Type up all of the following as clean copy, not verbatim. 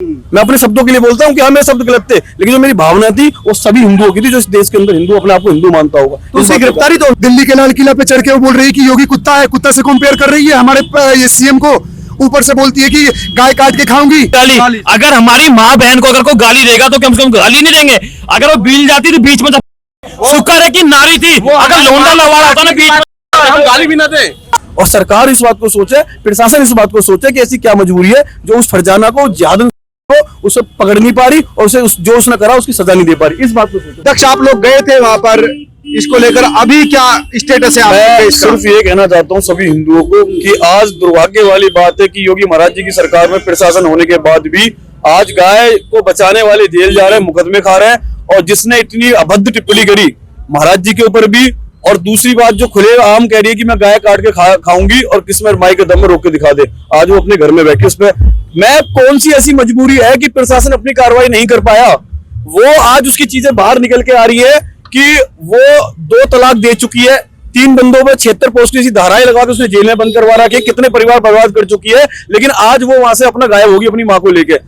मैं अपने शब्दों के लिए बोलता हूँ कि हाँ मेरे शब्द गलत थे, लेकिन जो मेरी भावना थी वो सभी हिंदुओं की थी, जो इस देश के अंदर हिंदू अपने आप को हिंदू मानता होगा। तो उसकी गिरफ्तारी तो दिल्ली के लाल किला पे चढ़ के वो बोल रही है कि योगी कुत्ता है, कुत्ता से कंपेयर कर रही है हमारे ये सीएम को, ऊपर से बोलती है कि गाय काट के खाऊंगी। गाली अगर हमारी माँ बहन को अगर कोई गाली देगा तो कम से कम गाली नहीं देंगे। अगर वो बील जाती तो बीच में शुक्र है कि नारी थी, अगर लोंडा लवाड़ा होता ना बीच में गाली भी ना दे। और सरकार इस बात को सोचे, प्रशासन इस बात को सोचे कि ऐसी क्या मजबूरी है जो उस फरजाना को जिहाद उसे पकड़ नहीं पा रही और उसे जो उसने करा उसकी सजा नहीं दे पा रही। इस बात को सोचे। अध्यक्ष आप लोग गए थे वहां पर, इसको लेकर अभी क्या स्टेटस है? मैं सिर्फ ये कहना चाहता हूँ सभी हिंदुओं को कि आज दुर्भाग्य वाली बात है कि योगी महाराज जी की सरकार में प्रशासन होने के बाद भी आज गाय को बचाने वाले जेल जा रहे हैं, मुकदमे खा रहे हैं। और जिसने इतनी अभद्र टिप्पणी करी महाराज जी के ऊपर भी, और दूसरी बात जो खुले आम कह रही है कि मैं गाय काट के खाऊंगी और किसमें माई के दम में रोक के दिखा दे, आज वो अपने घर में बैठी। उसमें मैं कौन सी ऐसी मजबूरी है कि प्रशासन अपनी कार्रवाई नहीं कर पाया? वो आज उसकी चीजें बाहर निकल के आ रही है कि वो 2 तलाक दे चुकी है, 3 बंदों पर 76 पोस्ट की धाराएं लगा के उसने जेल में बंद करवा रखी है, कितने परिवार बर्बाद कर चुकी है, लेकिन आज वो वहां से अपना गायब होगी अपनी मां को लेके।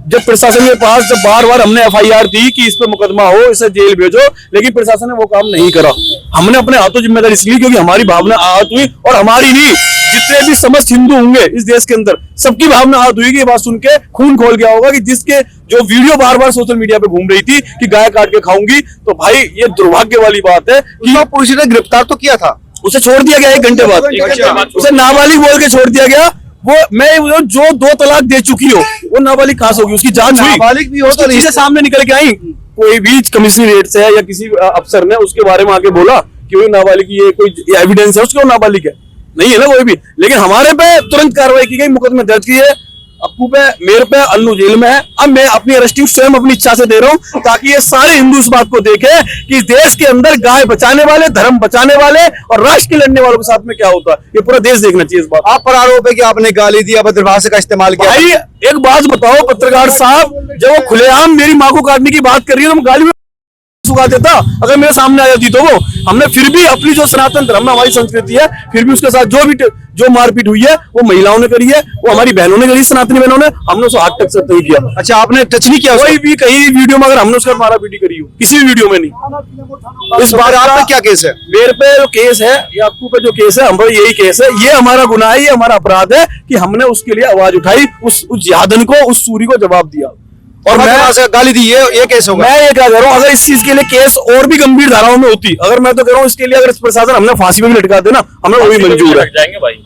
जब प्रशासन के पास जब बार-बार हमने एफआईआर दी कि इस पे मुकदमा हो, इसे जेल भेजो, लेकिन प्रशासन ने वो काम नहीं करा। हमने अपने हाथों जिम्मेदारी इसलिए क्योंकि हमारी भावना आहत हुई, और हमारी नहीं जितने भी समस्त हिंदू होंगे इस देश के अंदर सबकी भावना आहत हुई कि ये बात सुन के खून खोल गया होगा कि जिसके जो वीडियो बार-बार सोशल मीडिया पे घूम रही थी कि गाय काट के खाऊंगी, तो भाई ये दुर्भाग्य वाली बात है कि पुलिस ने गिरफ्तार तो किया था, उसे छोड़ दिया गया 1 घंटे बाद, उसे नाबालिग बोल के छोड़ दिया गया। वो मैं जो 2 तलाक दे चुकी हो वो नाबालिग कहां से होगी? उसकी जांच हुई, नाबालिग भी हो तो चीजें सामने निकल के आई। कोई भी कमिश्नरेट से या किसी अफसर ने उसके बारे में आके बोला कि वो नाबालिग, ये कोई एविडेंस है उसके वो नाबालिग है? नहीं है ना कोई भी। लेकिन हमारे पे तुरंत कार्रवाई की गई, मुकदमे दर्ज किए, अप्पू पे, मेरे पे, अन्नू जेल में है। अब मैं अपनी अरेस्टिंग स्वयं अपनी इच्छा से दे रहा हूं ताकि ये सारे हिंदू इस बात को देखें कि देश के अंदर गाय बचाने वाले, धर्म बचाने वाले और राष्ट्र के लड़ने वालों के साथ में क्या होता है, ये पूरा देश देखना चाहिए इस बात। आप पर आरोप है कि आपने गाली दी, अभद्र भाषा का इस्तेमाल किया। भाई एक बात बताओ पत्रकार साहब, जब वो खुलेआम मेरी माँ को काटने की बात कर रही है तो मैं गाली सुखा देता अगर मेरे सामने आ जाती। तो वो हमने फिर भी अपनी जो सनातन धर्म में हमारी संस्कृति है, फिर भी उसके साथ जो मारपीट हुई है वो महिलाओं ने करी है, वो हमारी बहनों ने करी, सनातनी बहनों ने, हमने उसको हाथ टच से नहीं किया। अच्छा आपने टच नहीं किया? कोई भी कहीं वीडियो में अगर हमने उसका मारापीटी करी हो, किसी भी वीडियो में नहीं। इस बार आप पे क्या केस है? मेरे पे जो केस है या अप्पू पे जो केस है, हम पर यही केस है। ये हमारा गुनाह है, ये हमारा अपराध है कि हमने उसके लिए आवाज उठाई, उस जिहादन को, उस सूरी को जवाब दिया और मैं गाली दी। ये केस होगा। मैं ये क्या कह रहा हूँ, अगर इस चीज के लिए केस और भी गंभीर धाराओं में होती, अगर मैं तो कह रहा हूँ इसके लिए अगर प्रशासन हमने फांसी में भी लटका देना, हमें वो भी मंजूर है।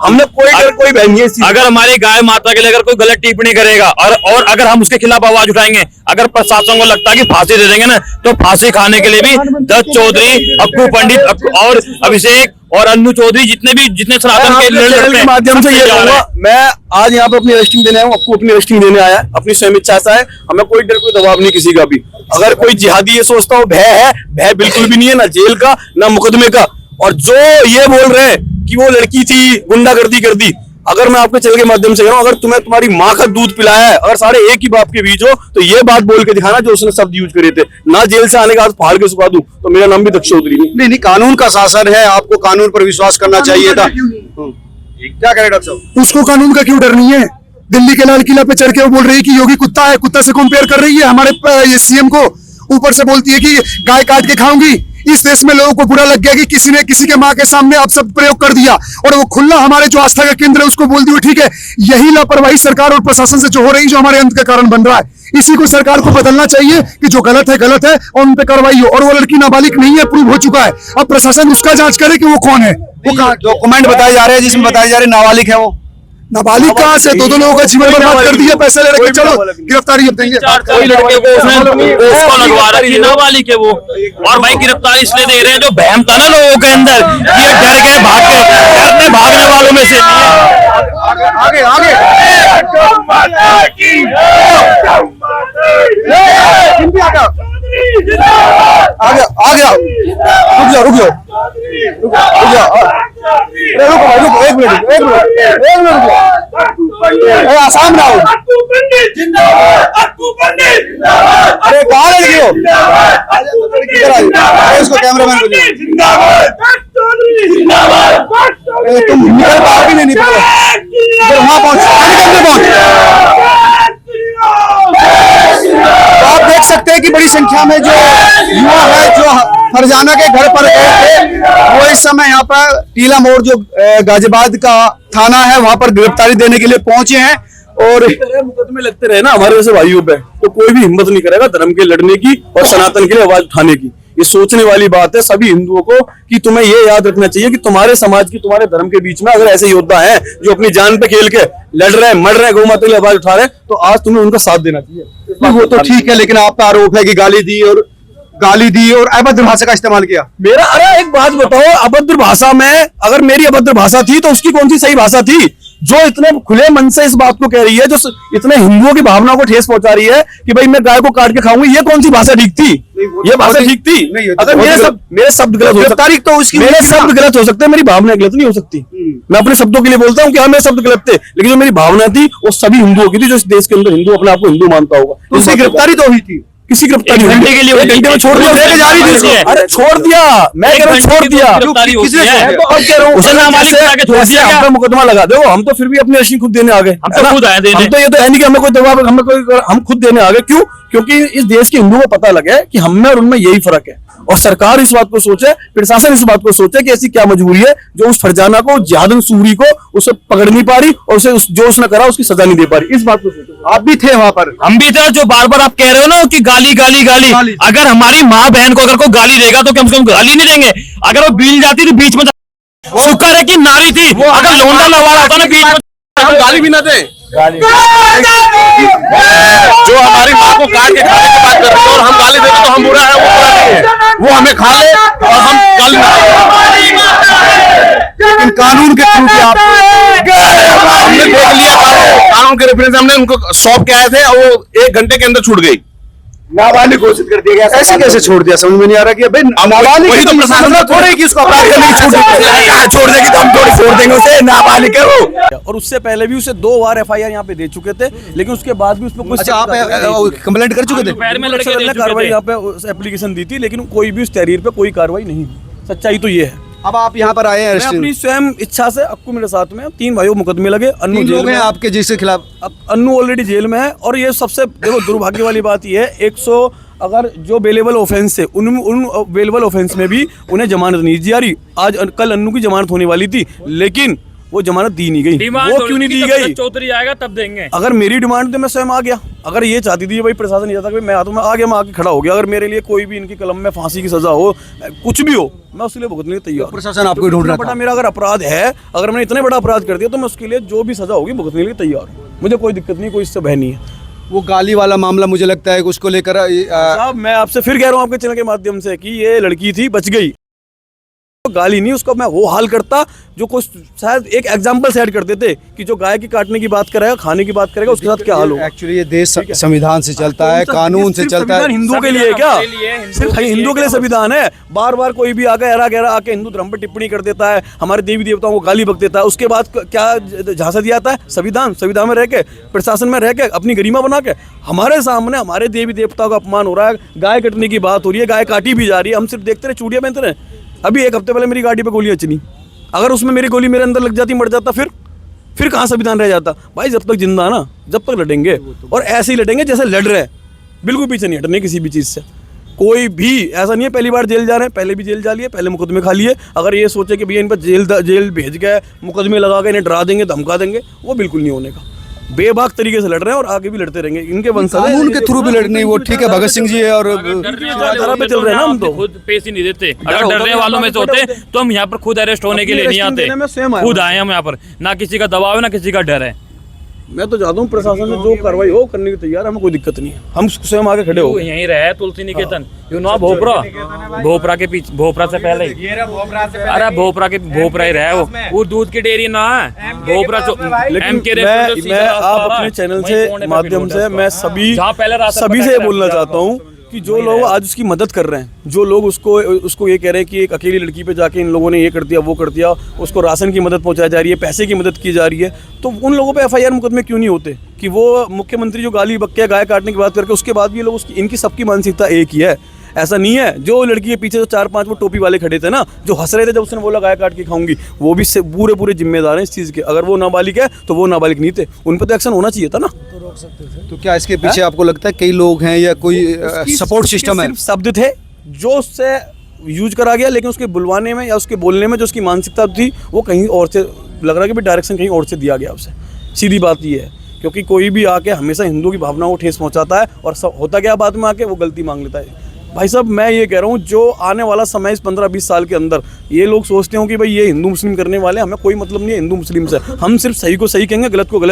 हमने कोई बहन नहीं है। अगर हमारी गाय माता के लिए अगर कोई गलत टिप्पणी करेगा और अगर हम उसके खिलाफ आवाज उठाएंगे, अगर प्रशासन को लगता है कि फांसी दे देंगे ना, तो फांसी खाने के लिए भी दत्त चौधरी, अप्पू पंडित और अभिषेक और अन्नू चौधरी जितने सनातन के माध्यम से ये कहूंगा, मैं आज यहाँ पे अपनी अरेस्टिंग देने आया हूँ, आपको अपनी अरेस्टिंग देने आया है, अपनी स्वयं इच्छा से है। हमें कोई डर कोई दबाव नहीं किसी का भी। अगर कोई जिहादी ये सोचता हो भय है, भय बिल्कुल भी नहीं है, ना जेल का ना मुकदमे का। और जो ये बोल रहे हैं कि वो लड़की थी गुंडागर्दी कर दी, अगर मैं आपके चैनल के माध्यम से कह रहा हूं, अगर तुम्हें तुम्हारी माँ का दूध पिलाया है, अगर सारे एक ही बाप के बीच हो, तो ये बात बोल के दिखाना जो उसने शब्द यूज करे थे। ना जेल से आने के बाद फाड़ के सुखा दूं तो मेरा नाम भी दक्ष चौधरी नहीं। कानून का शासन है, आपको कानून पर विश्वास करना चाहिए था। क्या करें डॉक्टर साहब? उसको कानून का क्यों डर नहीं है? दिल्ली के लाल किला पे चढ़ के वो बोल रही है कि योगी कुत्ता है, कुत्ता से कंपेयर कर रही है हमारे ये सीएम को, ऊपर से बोलती है कि गाय काट के खाऊंगी। इस देश में लोगों को बुरा लग गया कि किसी ने किसी के माँ के सामने आप सब प्रयोग कर दिया और वो खुला हमारे जो आस्था का केंद्र है उसको बोल दिया। ठीक है, यही लापरवाही सरकार और प्रशासन से जो हो रही, जो हमारे अंत का कारण बन रहा है, इसी को सरकार को बदलना चाहिए कि जो गलत है और उन पे कार्रवाई हो। और वो लड़की नाबालिग नहीं है, प्रूव हो चुका है। अब प्रशासन उसका जांच करे कि वो कौन है। वो डॉक्यूमेंट बताए जा रहे हैं जिसमें बताए जा रहे नाबालिग है। वो नाबालिग कहाँ से? 2 लोगों का जीवन बर्बाद कर दिया, पैसे ले रखे, चलो गिरफ्तारी अब देंगे। कोई लड़के को उसको लगवा रखी नाबालिग है वो, और भाई गिरफ्तारी इसलिए दे रहे हैं जो बहम था ना लोगों के अंदर, ये डर गए भागने वालों में से आगे आगे रुक जाओ एक मिनट आसाम ना हो। अरे कहाँ लड़की हो? इसको कैमरामैन तुम निकल पाओगे नहीं, निकलो वहां पहुंच। देख सकते हैं कि बड़ी संख्या में जो युवा है जो फरजाना के घर पर गए थे, वो इस समय यहाँ पर टीला मोड़ जो गाजियाबाद का थाना है वहां पर गिरफ्तारी देने के लिए पहुंचे हैं। और मुकदमे लगते रहे ना हमारे जैसे भाइयों पे, तो कोई भी हिम्मत नहीं करेगा धर्म के लड़ने की और सनातन के लिए आवाज उठाने की। ये सोचने वाली बात है सभी हिंदुओं को कि तुम्हें ये याद रखना चाहिए कि तुम्हारे समाज की, तुम्हारे धर्म के बीच में अगर ऐसे योद्धा हैं जो अपनी जान पे खेल के लड़ रहे हैं, मर रहे हैं, गौ माता के लिए आवाज उठा रहे हैं, तो आज तुम्हें उनका साथ देना चाहिए। वो तो ठीक है, लेकिन आपका आरोप है कि गाली दी और अभद्र भाषा का इस्तेमाल किया। मेरा, अरे एक बात बताओ, अभद्र भाषा में अगर मेरी अभद्र भाषा थी तो उसकी कौन सी सही भाषा थी? जो इतने खुले मन से इस बात को कह रही है, जो इतने हिंदुओं की भावना को ठेस पहुंचा रही है कि भाई मैं गाय को काट के खाऊंगी, ये कौन सी भाषा ठीक थी? ये भाषा ठीक थी? अगर मेरे शब्द गलत हो सकते, तो उसकी मेरे शब्द गलत हो सकते हैं, मेरी भावना गलत नहीं हो सकती। मैं अपने शब्दों के लिए बोलता हूँ कि हाँ मेरे शब्द गलत थे, लेकिन जो मेरी भावना थी वो सभी हिंदुओं की थी, जो इस देश के अंदर हिंदू अपने आप को हिंदू मानता होगा। तो उसकी गिरफ्तारी तो हुई थी, किसी गिरफ्तारी घंटे के लिए, एक घंटे में छोड़ दिया, लेके जा रही थी उसको। अरे छोड़ दिया, मैं कह रहा हूँ छोड़ दिया। किसने तो अब कह रहा हूँ उसे नाबालिग बना के छोड़ दिया हम पे मुकदमा लगा दो, हम तो फिर भी अपनी अर्शी खुद देने आ गए। हम तो खुद आए देने। हम तो ये तो है नहीं कि हमें कोई दबाव, हम खुद देने आ गए। क्यों? क्योंकि इस देश के हिंदुओं को पता लगे कि हम में और उनमें यही फर्क है, और सरकार इस बात को सोचे, प्रशासन इस बात को सोचे कि ऐसी क्या मजबूरी है जो उस फरजाना को, जिहादन सूरी को उसे पकड़ नहीं पा रही और उसे जो उसने करा उसकी सजा नहीं दे पा रही। इस बात को सोचो। आप भी थे वहां पर? हम भी थे। जो बार बार आप कह रहे हो ना कि गाली गाली गाली, अगर हमारी माँ बहन को अगर कोई गाली देगा तो कम से कम गाली नहीं देंगे। अगर वो बील जाती थी बीच में, शुक्र है कि नारी थी, अगर लोंडा लवाड़ा होता ना बीच में, हम गाली भी ना दें। जो हमारी माँ को काट के खाने की बात करते और हम गाली देते तो हम बुरा है, वो बुरा नहीं है, वो हमें खा ले और हम गाली ना दें। लेकिन कानून के थ्रू हमने देख लिया, कानून के रेफरेंस हमने उनको सौंप के आए थे और वो 1 घंटे के अंदर छूट गई। नाबालिग घोषित कर दिया गया, ऐसे कैसे छोड़ दिया? समझ में नहीं आ रहा कि भाई नाबालिग वही तो प्रशासन थोड़े कि उसको अपराध करने की छूट छोड़ देगी तो हम थोड़ी छोड़ देंगे उसे, नाबालिग है वो। और उससे पहले भी उसे 2 बार FIR यहाँ पे दे चुके थे, लेकिन उसके बाद भी उस पर कुछ, अच्छा आप कंप्लेंट कर चुके थे? कार्रवाई यहाँ पे एप्लीकेशन दी थी, लेकिन कोई भी उस तहरीर पे कोई कार्रवाई नहीं हुई। सच्चाई तो ये है। अब आप यहाँ पर आए हैं मैं अपनी स्वयं इच्छा से, अक्कू मेरे साथ में, 3 भाइयों मुकदमे लगे। अन्नू जेल में, आपके जिसके खिलाफ अब अन्नू ऑलरेडी जेल में है। और ये सबसे देखो दुर्भाग्य वाली बात ये है, 100 अगर जो बेलेबल ऑफेंस है उन बेलेबल ऑफेंस में भी उन्हें जमानत नहीं दी जा रही। आज कल अन्नू की जमानत होने वाली थी, लेकिन वो जमानत दी नहीं गई। वो क्यों नहीं दी गई? चौधरी आएगा तब देंगे। अगर मेरी डिमांड तो मैं स्वयं आ गया। अगर ये चाहती थी भाई प्रशासन नहीं चाहता कि मैं आता, मैं आ गया, मैं आके खड़ा हो गया। अगर मेरे लिए कोई भी इनकी कलम में फांसी की सजा हो, कुछ भी हो, मैं उसके लिए भुगतने के लिए तैयार। प्रशासन आपको ढूंढ रहा था? मेरा अगर अपराध है, अगर मैंने इतना बड़ा अपराध कर दिया तो मैं उसके लिए जो भी सजा होगी भुगतने के लिए तैयार हूँ। मुझे कोई दिक्कत नहीं, कोई इससे भय नहीं है। वो गाली वाला मामला मुझे लगता है कि उसको लेकर साहब मैं आपसे फिर कह रहा हूँ आपके चैनल के माध्यम से कि ये लड़की थी, बच गई। गाली नहीं, उसको मैं वो हाल करता जो कुछ शायद एक एग्जांपल सेट कर देते कि जो गाय की काटने की बात करेगा, खाने की बात करेगा, उसके साथ क्या हाल होगा। एक्चुअली ये देश संविधान से चलता है, कानून से चलता है। हिंदुओं के लिए क्या? सिर्फ हिंदुओं के लिए संविधान है। बार बार कोई भी आकर एरा गहरा आके हिंदू धर्म पर टिप्पणी कर देता है, हमारे देवी देवताओं को गाली बक देता है, उसके बाद क्या झांसा दिया जाता है? संविधान में रह के, प्रशासन में रह के, अपनी गरिमा बना के हमारे सामने हमारे देवी देवताओं का अपमान हो रहा है। गाय कटने की बात हो रही है, गाय काटी भी जा रही है, हम सिर्फ देखते रहे, चूड़ियां पहनते रहे। अभी 1 हफ्ते पहले मेरी गाड़ी पे गोलियां चली, अगर उसमें मेरी गोली मेरे अंदर लग जाती, मर जाता, फिर कहाँ संविधान रह जाता? भाई जब तक जिंदा ना, जब तक लड़ेंगे, और ऐसे ही लड़ेंगे जैसे लड़ रहे हैं, बिल्कुल पीछे नहीं हटने किसी भी चीज़ से। कोई भी ऐसा नहीं है पहली बार जेल जा रहे हैं, पहले भी जेल जा लिए, पहले मुकदमे खा लिए। अगर ये सोचे कि भैया इन पर जेल भेज गए, मुकदमे लगा के इन्हें डरा देंगे, धमका देंगे, वो बिल्कुल नहीं होने का। बेबाक तरीके से लड़ रहे हैं और आगे भी लड़ते रहेंगे। इनके वंशज कानून के थ्रू भी लड़ने, वो ठीक है, भगत सिंह जी है और पे चल रहे हैं ना। हम तो खुद पेश ही नहीं देते। अगर डरने वालों में से होते तो हम यहाँ पर खुद अरेस्ट होने के लिए नहीं आते, खुद आए हम यहाँ पर। ना किसी का दबाव है, ना किसी का डर है। मैं तो चाहता हूँ प्रशासन से जो कार्रवाई हो करने की तैयार, हमें कोई दिक्कत नहीं है, हम स्वयं आगे खड़े हो। यहीं रहे तुलसी निकेतन, यू नो भोपरा के पीछे, भोपरा से पहले, अरे भोपरा ही रहे वो दूध की डेयरी ना है भोपरा। मैं आप अपने चैनल से माध्यम से मैं सभी से बोलना चाहता हूँ कि जो लोग आज उसकी मदद कर रहे हैं, जो लोग उसको ये कह रहे हैं कि एक अकेली लड़की पे जाके इन लोगों ने ये कर दिया, वो कर दिया, उसको राशन की मदद पहुंचाई जा रही है, पैसे की मदद की जा रही है, तो उन लोगों पे FIR मुकदमे क्यों नहीं होते? कि वो मुख्यमंत्री जो गाली बक के गाय काटने की बात करके उसके बाद भी ये लोग इनकी सबकी मानसिकता एक ही है। ऐसा नहीं है। जो लड़की के पीछे जो 4-5 वो टोपी वाले खड़े थे ना, जो हंस रहे थे जब उसने बोला गाय काट के खाऊंगी, वो भी पूरे जिम्मेदार हैं इस चीज़ के। अगर वो नाबालिग है तो वो नाबालिग नहीं थे, उन पर तो एक्शन होना चाहिए था ना। तो क्या इसके पीछे आपको लगता है कई लोग हैं या कोई सपोर्ट सिस्टम है? सिर्फ शब्द थे जो उससे यूज करा गया, लेकिन उसके बुलवाने में या उसके बोलने में जो उसकी मानसिकता थी वो कहीं और से लग रहा है कि भी डायरेक्शन कहीं और से दिया गया उसे। सीधी बात ये है, क्योंकि कोई भी आके हमेशा हिंदुओं की भावनाओं को ठेस पहुंचाता है और सब होता क्या बाद में आके वो गलती मांग लेता है। भाई साहब मैं ये कह रहा हूँ जो आने वाला समय इस 15-20 साल के अंदर ये लोग सोचते हो कि भाई ये हिंदू मुस्लिम करने वाले, हमें कोई मतलब नहीं है हिंदू मुस्लिम से। हम सिर्फ सही को सही कहेंगे, गलत को गलत